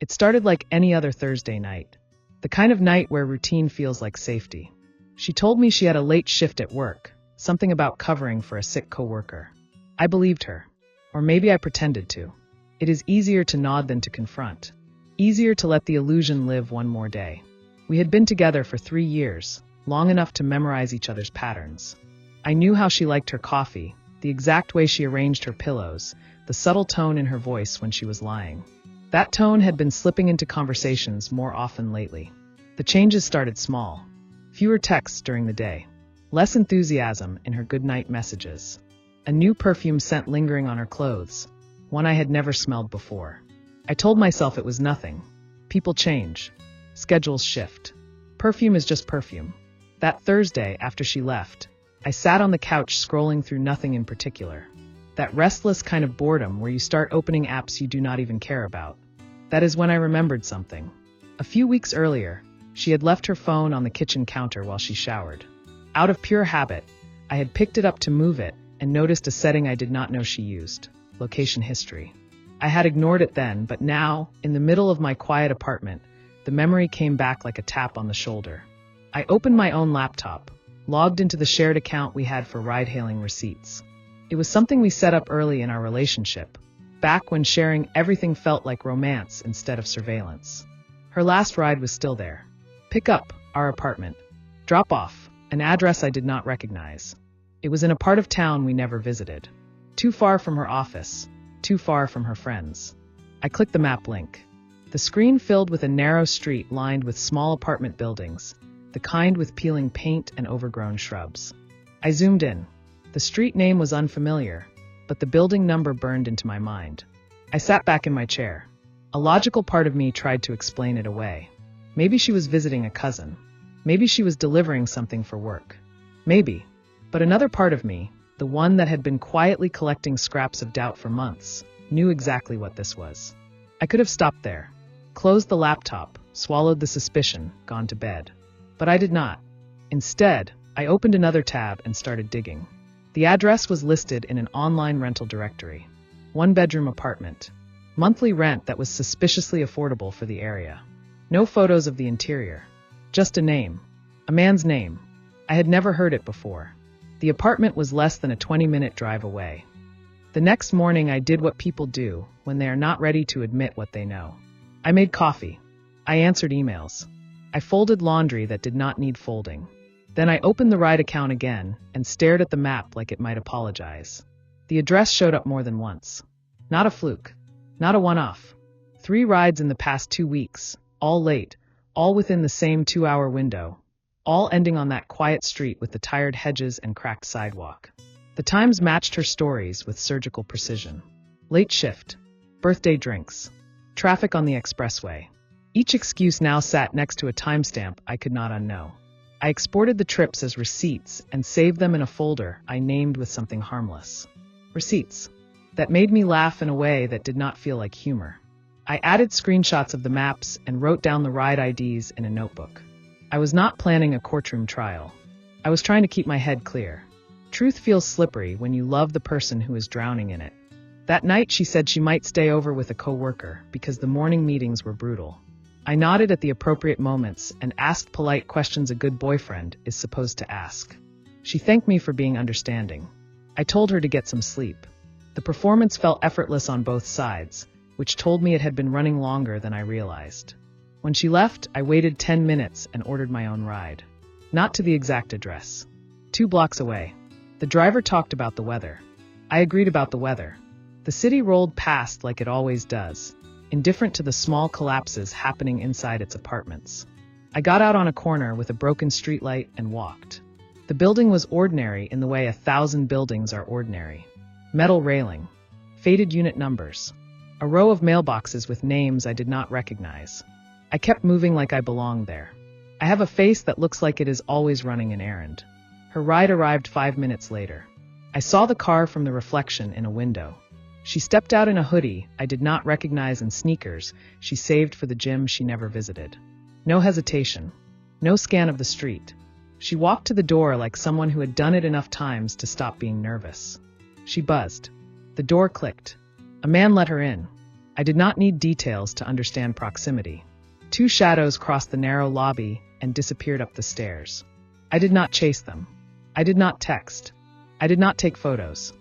It started like any other Thursday night, the kind of night where routine feels like safety. She told me she had a late shift at work, something about covering for a sick coworker. I believed her. Or maybe I pretended to. It is easier to nod than to confront. Easier to let the illusion live one more day. We had been together for 3 years, long enough to memorize each other's patterns. I knew how she liked her coffee, the exact way she arranged her pillows, the subtle tone in her voice when she was lying. That tone had been slipping into conversations more often lately. The changes started small. Fewer texts during the day. Less enthusiasm in her goodnight messages. A new perfume scent lingering on her clothes, one I had never smelled before. I told myself it was nothing. People change. Schedules shift. Perfume is just perfume. That Thursday, after she left, I sat on the couch scrolling through nothing in particular. That restless kind of boredom where you start opening apps you do not even care about. That is when I remembered something. A few weeks earlier, she had left her phone on the kitchen counter while she showered. Out of pure habit, I had picked it up to move it and noticed a setting I did not know she used: location history. I had ignored it then, but now, in the middle of my quiet apartment, the memory came back like a tap on the shoulder. I opened my own laptop, logged into the shared account we had for ride-hailing receipts. It was something we set up early in our relationship, back when sharing everything felt like romance instead of surveillance. Her last ride was still there. Pick up, our apartment. Drop off, an address I did not recognize. It was in a part of town we never visited. Too far from her office, too far from her friends. I clicked the map link. The screen filled with a narrow street lined with small apartment buildings, the kind with peeling paint and overgrown shrubs. I zoomed in. The street name was unfamiliar, but the building number burned into my mind. I sat back in my chair. A logical part of me tried to explain it away. Maybe she was visiting a cousin. Maybe she was delivering something for work. Maybe. But another part of me, the one that had been quietly collecting scraps of doubt for months, knew exactly what this was. I could have stopped there, closed the laptop, swallowed the suspicion, gone to bed. But I did not. Instead, I opened another tab and started digging. The address was listed in an online rental directory. 1-bedroom apartment. Monthly rent that was suspiciously affordable for the area. No photos of the interior. Just a name. A man's name. I had never heard it before. The apartment was less than a 20-minute drive away. The next morning I did what people do when they are not ready to admit what they know. I made coffee. I answered emails. I folded laundry that did not need folding. Then I opened the ride account again and stared at the map like it might apologize. The address showed up more than once. Not a fluke. Not a one-off. 3 rides in the past 2 weeks, all late, all within the same 2-hour window, all ending on that quiet street with the tired hedges and cracked sidewalk. The times matched her stories with surgical precision. Late shift, birthday drinks, traffic on the expressway. Each excuse now sat next to a timestamp I could not unknow. I exported the trips as receipts and saved them in a folder I named with something harmless. Receipts. That made me laugh in a way that did not feel like humor. I added screenshots of the maps and wrote down the ride IDs in a notebook. I was not planning a courtroom trial. I was trying to keep my head clear. Truth feels slippery when you love the person who is drowning in it. That night she said she might stay over with a coworker because the morning meetings were brutal. I nodded at the appropriate moments and asked polite questions a good boyfriend is supposed to ask. She thanked me for being understanding. I told her to get some sleep. The performance felt effortless on both sides, which told me it had been running longer than I realized. When she left, I waited 10 minutes and ordered my own ride. Not to the exact address. 2 blocks away. The driver talked about the weather. I agreed about the weather. The city rolled past like it always does, indifferent to the small collapses happening inside its apartments. I got out on a corner with a broken streetlight and walked. The building was ordinary in the way 1,000 buildings are ordinary. Metal railing. Faded unit numbers. A row of mailboxes with names I did not recognize. I kept moving like I belonged there. I have a face that looks like it is always running an errand. Her ride arrived 5 minutes later. I saw the car from the reflection in a window. She stepped out in a hoodie I did not recognize and sneakers she saved for the gym she never visited. No hesitation. No scan of the street. She walked to the door like someone who had done it enough times to stop being nervous. She buzzed. The door clicked. A man let her in. I did not need details to understand proximity. Two shadows crossed the narrow lobby and disappeared up the stairs. I did not chase them. I did not text. I did not take photos.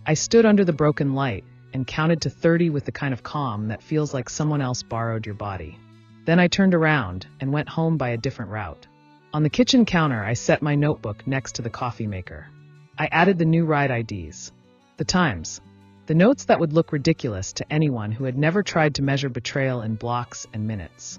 I stood under the broken light and counted to 30 with the kind of calm that feels like someone else borrowed your body. Then I turned around and went home by a different route. On the kitchen counter, I set my notebook next to the coffee maker. I added the new ride IDs, the times, the notes that would look ridiculous to anyone who had never tried to measure betrayal in blocks and minutes.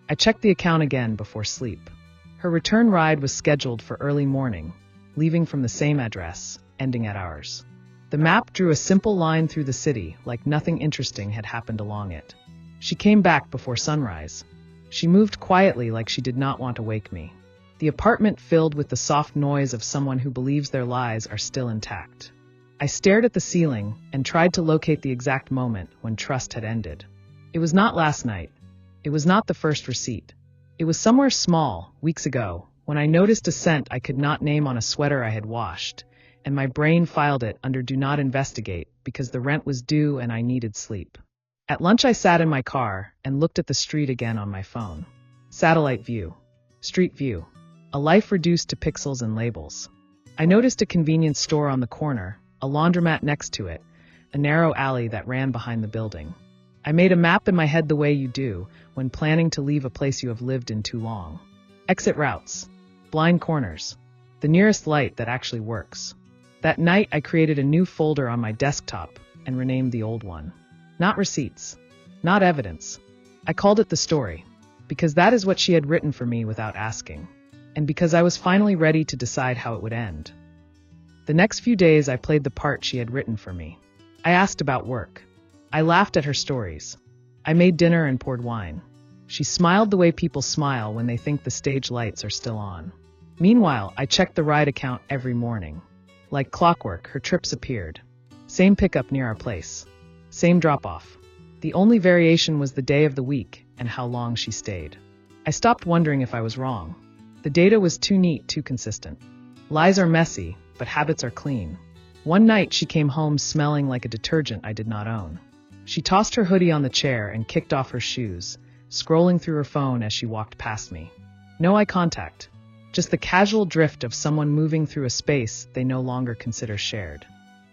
I checked the account again before sleep. Her return ride was scheduled for early morning, leaving from the same address, ending at ours. The map drew a simple line through the city, like nothing interesting had happened along it. She came back before sunrise. She moved quietly, like she did not want to wake me. The apartment filled with the soft noise of someone who believes their lies are still intact. I stared at the ceiling and tried to locate the exact moment when trust had ended. It was not last night. It was not the first receipt. It was somewhere small, weeks ago, when I noticed a scent I could not name on a sweater I had washed, and my brain filed it under Do Not Investigate because the rent was due and I needed sleep. At lunch, I sat in my car and looked at the street again on my phone. Satellite view. Street view. A life reduced to pixels and labels. I noticed a convenience store on the corner, a laundromat next to it, a narrow alley that ran behind the building. I made a map in my head the way you do when planning to leave a place you have lived in too long. Exit routes. Blind corners. The nearest light that actually works. That night, I created a new folder on my desktop and renamed the old one. Not receipts. Not evidence. I called it the story, because that is what she had written for me without asking, and because I was finally ready to decide how it would end. The next few days, I played the part she had written for me. I asked about work. I laughed at her stories. I made dinner and poured wine. She smiled the way people smile when they think the stage lights are still on. Meanwhile, I checked the ride account every morning. Like clockwork, her trips appeared. Same pickup near our place. Same drop-off. The only variation was the day of the week and how long she stayed. I stopped wondering if I was wrong. The data was too neat, too consistent. Lies are messy, but habits are clean. One night, she came home smelling like a detergent I did not own. She tossed her hoodie on the chair and kicked off her shoes, scrolling through her phone as she walked past me. No eye contact. Just the casual drift of someone moving through a space they no longer consider shared.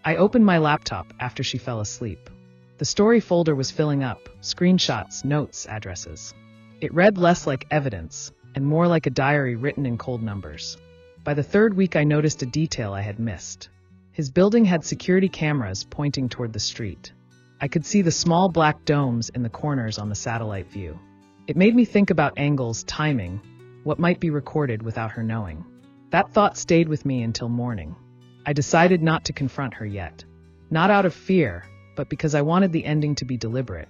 I opened my laptop after she fell asleep. The story folder was filling up, screenshots, notes, addresses. It read less like evidence and more like a diary written in cold numbers. By the third week, I noticed a detail I had missed. His building had security cameras pointing toward the street. I could see the small black domes in the corners on the satellite view. It made me think about angles, timing, what might be recorded without her knowing. That thought stayed with me until morning. I decided not to confront her yet. Not out of fear, but because I wanted the ending to be deliberate.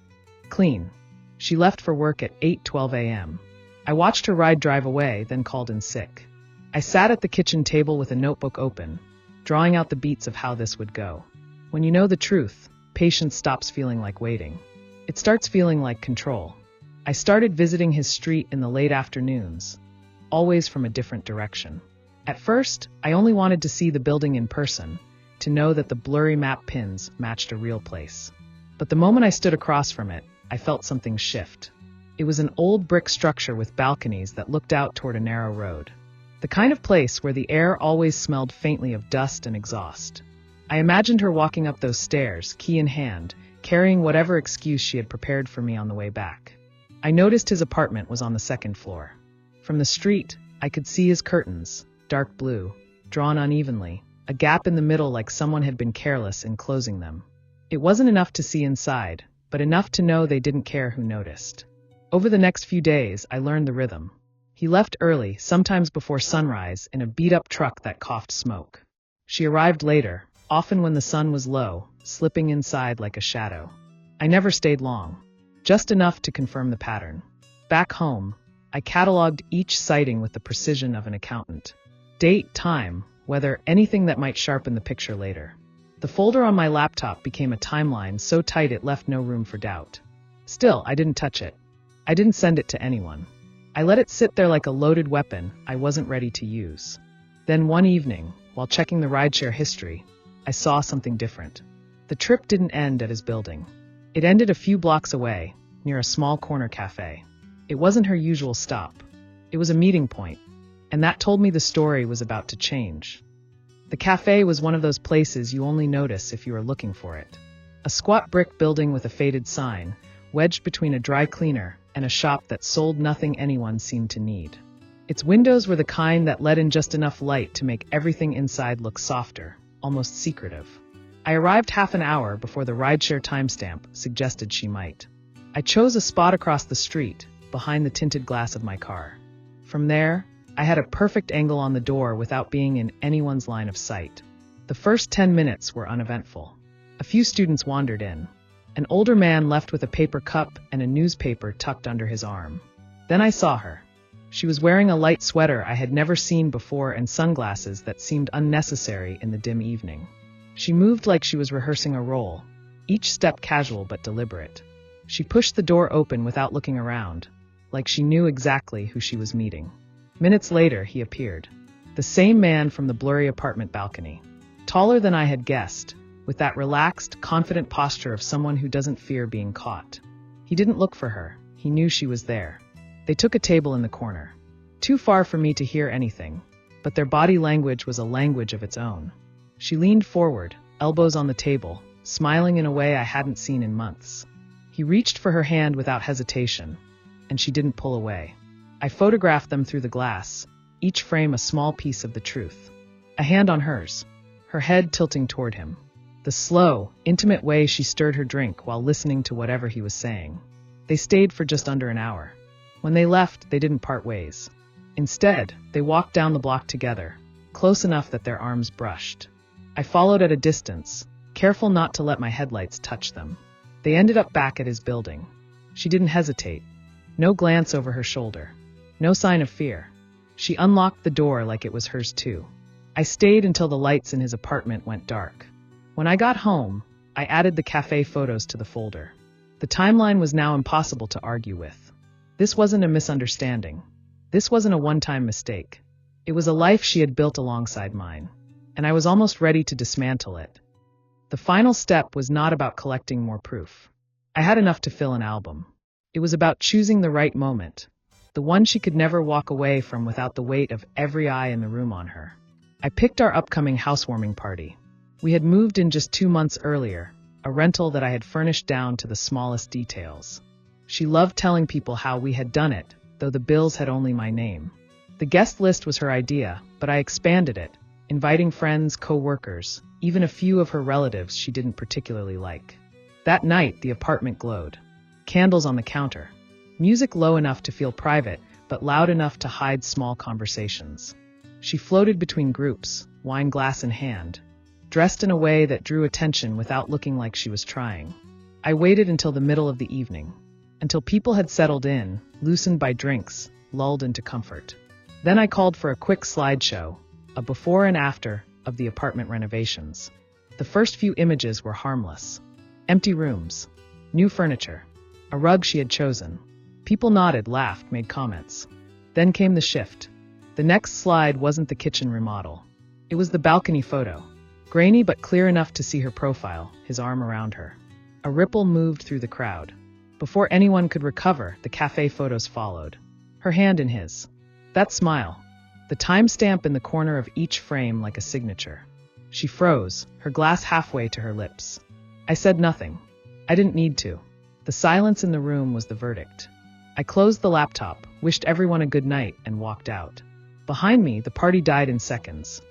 Clean. She left for work at 8:12 a.m. I watched her ride drive away, then called in sick. I sat at the kitchen table with a notebook open, drawing out the beats of how this would go. When you know the truth, patience stops feeling like waiting. It starts feeling like control. I started visiting his street in the late afternoons, always from a different direction. At first, I only wanted to see the building in person, to know that the blurry map pins matched a real place. But the moment I stood across from it, I felt something shift. It was an old brick structure with balconies that looked out toward a narrow road. The kind of place where the air always smelled faintly of dust and exhaust. I imagined her walking up those stairs, key in hand, carrying whatever excuse she had prepared for me on the way back. I noticed his apartment was on the second floor. From the street, I could see his curtains, dark blue, drawn unevenly, a gap in the middle like someone had been careless in closing them. It wasn't enough to see inside, but enough to know they didn't care who noticed. Over the next few days, I learned the rhythm. He left early, sometimes before sunrise, in a beat-up truck that coughed smoke. She arrived later, often when the sun was low, slipping inside like a shadow. I never stayed long. Just enough to confirm the pattern. Back home, I cataloged each sighting with the precision of an accountant. Date, time, weather, anything that might sharpen the picture later. The folder on my laptop became a timeline so tight it left no room for doubt. Still, I didn't touch it. I didn't send it to anyone. I let it sit there like a loaded weapon I wasn't ready to use. Then one evening, while checking the rideshare history, I saw something different. The trip didn't end at his building. It ended a few blocks away, near a small corner cafe. It wasn't her usual stop. It was a meeting point, and that told me the story was about to change. The cafe was one of those places you only notice if you are looking for it. A squat brick building with a faded sign, wedged between a dry cleaner and a shop that sold nothing anyone seemed to need. Its windows were the kind that let in just enough light to make everything inside look softer, almost secretive. I arrived half an hour before the rideshare timestamp suggested she might. I chose a spot across the street, behind the tinted glass of my car. From there, I had a perfect angle on the door without being in anyone's line of sight. The first 10 minutes were uneventful. A few students wandered in. An older man left with a paper cup and a newspaper tucked under his arm. Then I saw her. She was wearing a light sweater I had never seen before and sunglasses that seemed unnecessary in the dim evening. She moved like she was rehearsing a role, each step casual but deliberate. She pushed the door open without looking around, like she knew exactly who she was meeting. Minutes later, he appeared. The same man from the blurry apartment balcony. Taller than I had guessed, with that relaxed, confident posture of someone who doesn't fear being caught. He didn't look for her. He knew she was there. They took a table in the corner. Too far for me to hear anything, but their body language was a language of its own. She leaned forward, elbows on the table, smiling in a way I hadn't seen in months. He reached for her hand without hesitation, and she didn't pull away. I photographed them through the glass, each frame a small piece of the truth. A hand on hers, her head tilting toward him. The slow, intimate way she stirred her drink while listening to whatever he was saying. They stayed for just under an hour. When they left, they didn't part ways. Instead, they walked down the block together, close enough that their arms brushed. I followed at a distance, careful not to let my headlights touch them. They ended up back at his building. She didn't hesitate. No glance over her shoulder. No sign of fear. She unlocked the door like it was hers too. I stayed until the lights in his apartment went dark. When I got home, I added the cafe photos to the folder. The timeline was now impossible to argue with. This wasn't a misunderstanding. This wasn't a one-time mistake. It was a life she had built alongside mine, and I was almost ready to dismantle it. The final step was not about collecting more proof. I had enough to fill an album. It was about choosing the right moment, the one she could never walk away from without the weight of every eye in the room on her. I picked our upcoming housewarming party. We had moved in just 2 months earlier, a rental that I had furnished down to the smallest details. She loved telling people how we had done it, though the bills had only my name. The guest list was her idea, but I expanded it, inviting friends, co-workers, even a few of her relatives she didn't particularly like. That night, the apartment glowed. Candles on the counter. Music low enough to feel private, but loud enough to hide small conversations. She floated between groups, wine glass in hand, dressed in a way that drew attention without looking like she was trying. I waited until the middle of the evening, until people had settled in, loosened by drinks, lulled into comfort. Then I called for a quick slideshow, a before and after of the apartment renovations. The first few images were harmless. Empty rooms, new furniture, a rug she had chosen. People nodded, laughed, made comments. Then came the shift. The next slide wasn't the kitchen remodel. It was the balcony photo. Grainy but clear enough to see her profile, his arm around her. A ripple moved through the crowd. Before anyone could recover, the cafe photos followed. Her hand in his. That smile. The timestamp in the corner of each frame like a signature. She froze, her glass halfway to her lips. I said nothing. I didn't need to. The silence in the room was the verdict. I closed the laptop, wished everyone a good night, and walked out. Behind me, the party died in seconds.